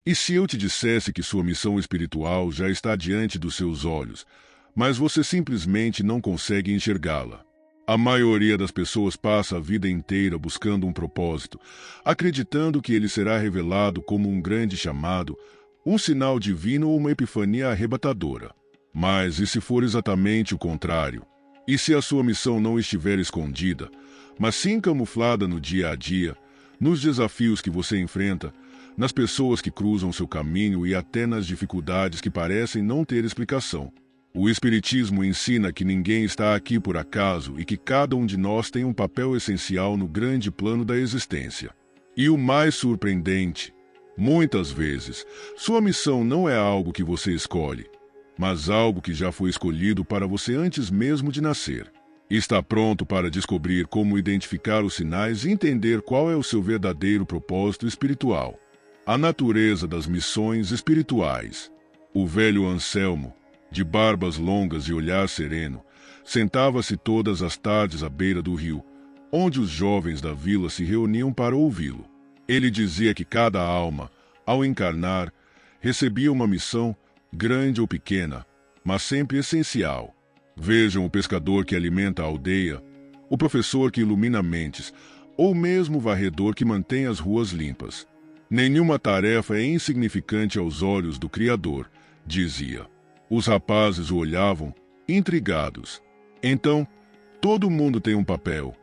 E se eu te dissesse que sua missão espiritual já está diante dos seus olhos, mas você simplesmente não consegue enxergá-la? A maioria das pessoas passa a vida inteira buscando um propósito, acreditando que ele será revelado como um grande chamado, um sinal divino ou uma epifania arrebatadora. Mas e se for exatamente o contrário? E se a sua missão não estiver escondida, mas sim camuflada no dia a dia, nos desafios que você enfrenta, nas pessoas que cruzam seu caminho e até nas dificuldades que parecem não ter explicação? O Espiritismo ensina que ninguém está aqui por acaso e que cada um de nós tem um papel essencial no grande plano da existência. E o mais surpreendente, muitas vezes, sua missão não é algo que você escolhe, mas algo que já foi escolhido para você antes mesmo de nascer. Está pronto para descobrir como identificar os sinais e entender qual é o seu verdadeiro propósito espiritual. A natureza das missões espirituais. O velho Anselmo, de barbas longas e olhar sereno, sentava-se todas as tardes à beira do rio, onde os jovens da vila se reuniam para ouvi-lo. Ele dizia que cada alma, ao encarnar, recebia uma missão, grande ou pequena, mas sempre essencial. Vejam o pescador que alimenta a aldeia, o professor que ilumina mentes, ou mesmo o varredor que mantém as ruas limpas. Nenhuma tarefa é insignificante aos olhos do Criador, dizia. Os rapazes o olhavam, intrigados. Então, todo mundo tem um papel?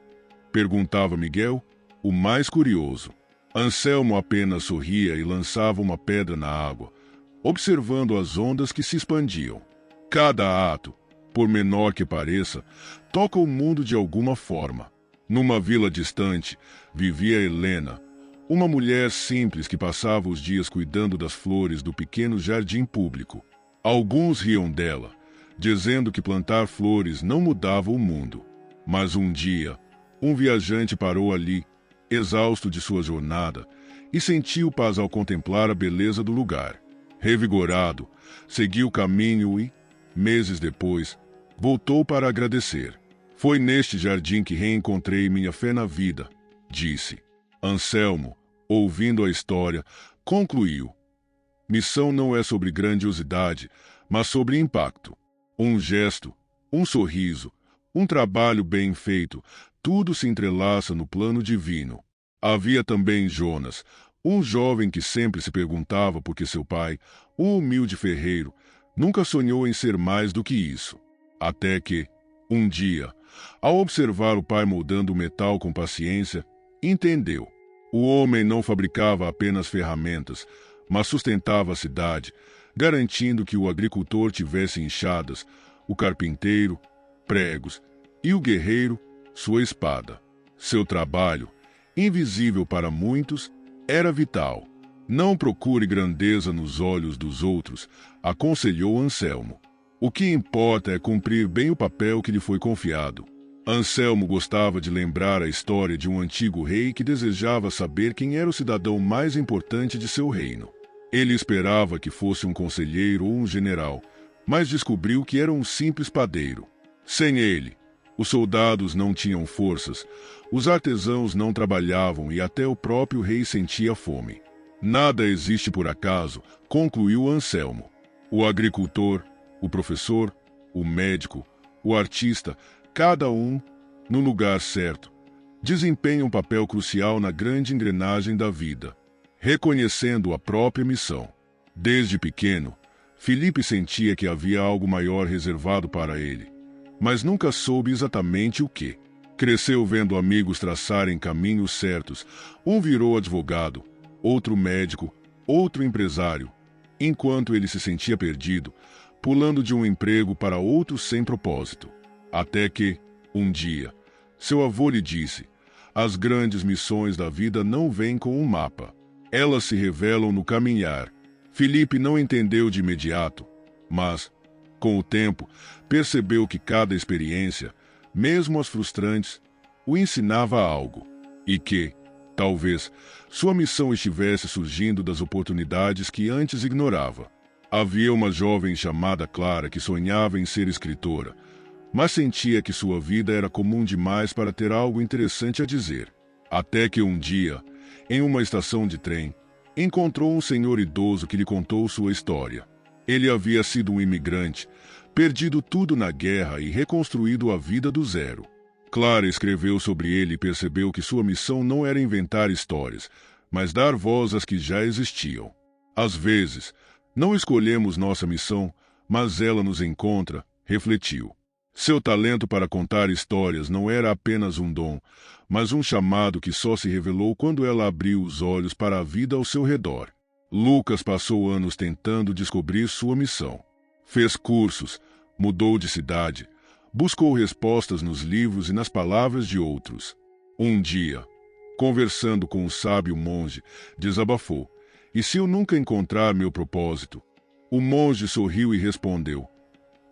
Perguntava Miguel, o mais curioso. Anselmo apenas sorria e lançava uma pedra na água, observando as ondas que se expandiam. Cada ato, por menor que pareça, toca o mundo de alguma forma. Numa vila distante, vivia Helena, uma mulher simples que passava os dias cuidando das flores do pequeno jardim público. Alguns riam dela, dizendo que plantar flores não mudava o mundo. Mas um dia, um viajante parou ali, exausto de sua jornada, e sentiu paz ao contemplar a beleza do lugar. Revigorado, seguiu o caminho e, meses depois, voltou para agradecer. Foi neste jardim que reencontrei minha fé na vida, disse. Anselmo, ouvindo a história, concluiu. Missão não é sobre grandiosidade, mas sobre impacto. Um gesto, um sorriso, um trabalho bem feito, tudo se entrelaça no plano divino. Havia também Jonas, um jovem que sempre se perguntava por que seu pai, um humilde ferreiro, nunca sonhou em ser mais do que isso. Até que, um dia, ao observar o pai moldando o metal com paciência, entendeu. O homem não fabricava apenas ferramentas, mas sustentava a cidade, garantindo que o agricultor tivesse enxadas, o carpinteiro, pregos e o guerreiro, sua espada. Seu trabalho, invisível para muitos, era vital. Não procure grandeza nos olhos dos outros, aconselhou Anselmo. O que importa é cumprir bem o papel que lhe foi confiado. Anselmo gostava de lembrar a história de um antigo rei que desejava saber quem era o cidadão mais importante de seu reino. Ele esperava que fosse um conselheiro ou um general, mas descobriu que era um simples padeiro. Sem ele, os soldados não tinham forças, os artesãos não trabalhavam e até o próprio rei sentia fome. Nada existe por acaso, concluiu Anselmo. O agricultor, o professor, o médico, o artista, cada um, no lugar certo, desempenha um papel crucial na grande engrenagem da vida, reconhecendo a própria missão. Desde pequeno, Felipe sentia que havia algo maior reservado para ele, mas nunca soube exatamente o que. Cresceu vendo amigos traçarem caminhos certos. Um virou advogado, outro médico, outro empresário, enquanto ele se sentia perdido, pulando de um emprego para outro sem propósito. Até que, um dia, seu avô lhe disse: as grandes missões da vida não vêm com um mapa. Elas se revelam no caminhar. Felipe não entendeu de imediato, mas, com o tempo, percebeu que cada experiência, mesmo as frustrantes, o ensinava algo, e que, talvez, sua missão estivesse surgindo das oportunidades que antes ignorava. Havia uma jovem chamada Clara que sonhava em ser escritora, mas sentia que sua vida era comum demais para ter algo interessante a dizer. Até que um dia, em uma estação de trem, encontrou um senhor idoso que lhe contou sua história. Ele havia sido um imigrante, perdido tudo na guerra e reconstruído a vida do zero. Clara escreveu sobre ele e percebeu que sua missão não era inventar histórias, mas dar voz às que já existiam. Às vezes, não escolhemos nossa missão, mas ela nos encontra, refletiu. Seu talento para contar histórias não era apenas um dom, mas um chamado que só se revelou quando ela abriu os olhos para a vida ao seu redor. Lucas passou anos tentando descobrir sua missão. Fez cursos, mudou de cidade, buscou respostas nos livros e nas palavras de outros. Um dia, conversando com um sábio monge, desabafou: "E se eu nunca encontrar meu propósito?" O monge sorriu e respondeu: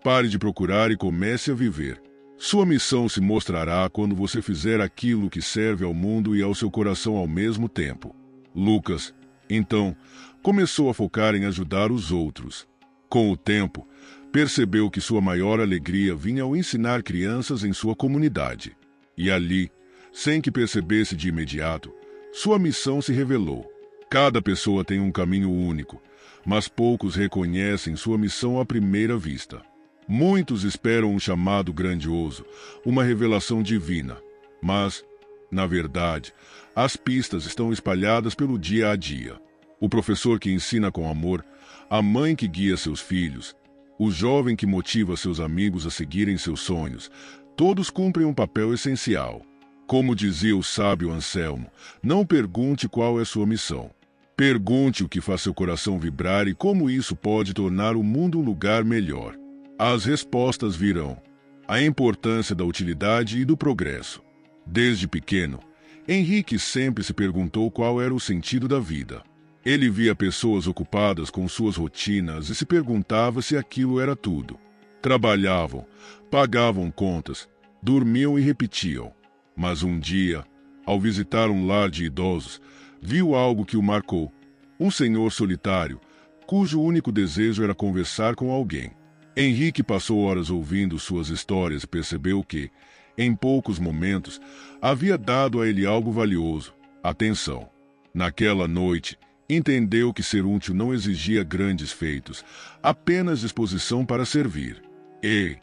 "Pare de procurar e comece a viver. Sua missão se mostrará quando você fizer aquilo que serve ao mundo e ao seu coração ao mesmo tempo." Lucas, então, começou a focar em ajudar os outros. Com o tempo, percebeu que sua maior alegria vinha ao ensinar crianças em sua comunidade. E ali, sem que percebesse de imediato, sua missão se revelou. Cada pessoa tem um caminho único, mas poucos reconhecem sua missão à primeira vista. Muitos esperam um chamado grandioso, uma revelação divina, mas, na verdade, as pistas estão espalhadas pelo dia a dia. O professor que ensina com amor, a mãe que guia seus filhos, o jovem que motiva seus amigos a seguirem seus sonhos, todos cumprem um papel essencial. Como dizia o sábio Anselmo, não pergunte qual é sua missão. Pergunte o que faz seu coração vibrar e como isso pode tornar o mundo um lugar melhor. As respostas virão. A importância da utilidade e do progresso. Desde pequeno, Henrique sempre se perguntou qual era o sentido da vida. Ele via pessoas ocupadas com suas rotinas e se perguntava se aquilo era tudo. Trabalhavam, pagavam contas, dormiam e repetiam. Mas um dia, ao visitar um lar de idosos, viu algo que o marcou. Um senhor solitário, cujo único desejo era conversar com alguém. Henrique passou horas ouvindo suas histórias e percebeu que, em poucos momentos, havia dado a ele algo valioso: atenção. Naquela noite, entendeu que ser útil não exigia grandes feitos, apenas disposição para servir. E,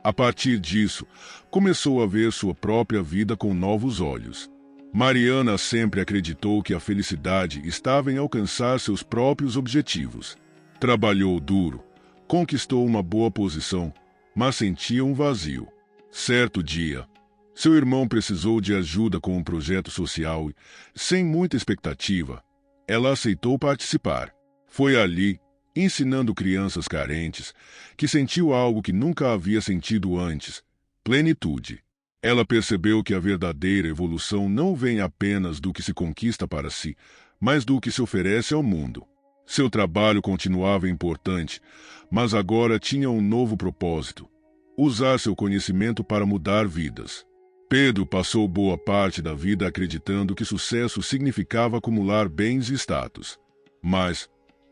a partir disso, começou a ver sua própria vida com novos olhos. Mariana sempre acreditou que a felicidade estava em alcançar seus próprios objetivos. Trabalhou duro, conquistou uma boa posição, mas sentia um vazio. Certo dia, seu irmão precisou de ajuda com um projeto social e, sem muita expectativa, ela aceitou participar. Foi ali, ensinando crianças carentes, que sentiu algo que nunca havia sentido antes: plenitude. Ela percebeu que a verdadeira evolução não vem apenas do que se conquista para si, mas do que se oferece ao mundo. Seu trabalho continuava importante, mas agora tinha um novo propósito: usar seu conhecimento para mudar vidas. Pedro passou boa parte da vida acreditando que sucesso significava acumular bens e status. Mas,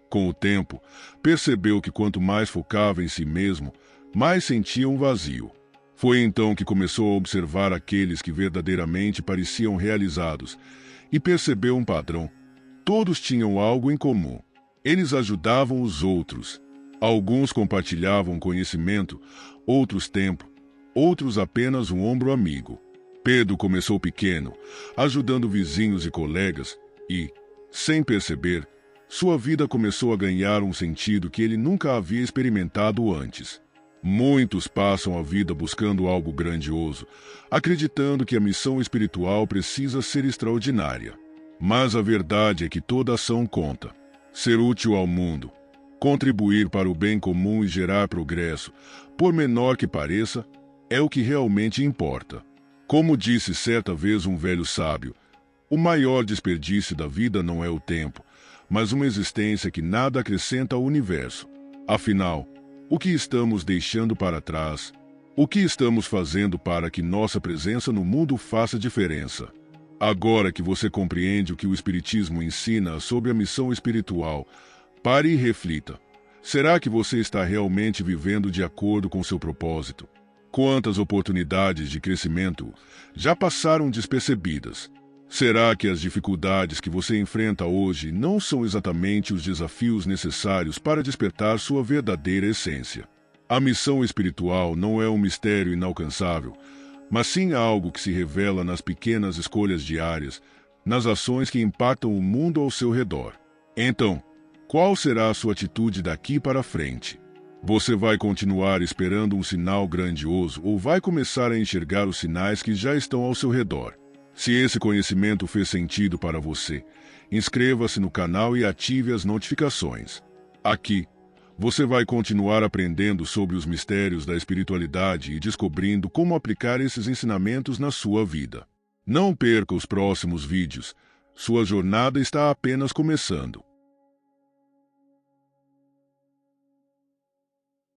com o tempo, percebeu que quanto mais focava em si mesmo, mais sentia um vazio. Foi então que começou a observar aqueles que verdadeiramente pareciam realizados e percebeu um padrão. Todos tinham algo em comum. Eles ajudavam os outros. Alguns compartilhavam conhecimento, outros tempo, outros apenas um ombro amigo. Pedro começou pequeno, ajudando vizinhos e colegas e, sem perceber, sua vida começou a ganhar um sentido que ele nunca havia experimentado antes. Muitos passam a vida buscando algo grandioso, acreditando que a missão espiritual precisa ser extraordinária. Mas a verdade é que toda ação conta. Ser útil ao mundo, contribuir para o bem comum e gerar progresso, por menor que pareça, é o que realmente importa. Como disse certa vez um velho sábio, o maior desperdício da vida não é o tempo, mas uma existência que nada acrescenta ao universo. Afinal, o que estamos deixando para trás? O que estamos fazendo para que nossa presença no mundo faça diferença? Agora que você compreende o que o Espiritismo ensina sobre a missão espiritual, pare e reflita. Será que você está realmente vivendo de acordo com seu propósito? Quantas oportunidades de crescimento já passaram despercebidas? Será que as dificuldades que você enfrenta hoje não são exatamente os desafios necessários para despertar sua verdadeira essência? A missão espiritual não é um mistério inalcançável, mas sim algo que se revela nas pequenas escolhas diárias, nas ações que impactam o mundo ao seu redor. Então, qual será a sua atitude daqui para frente? Você vai continuar esperando um sinal grandioso ou vai começar a enxergar os sinais que já estão ao seu redor? Se esse conhecimento fez sentido para você, inscreva-se no canal e ative as notificações. Aqui, você vai continuar aprendendo sobre os mistérios da espiritualidade e descobrindo como aplicar esses ensinamentos na sua vida. Não perca os próximos vídeos. Sua jornada está apenas começando.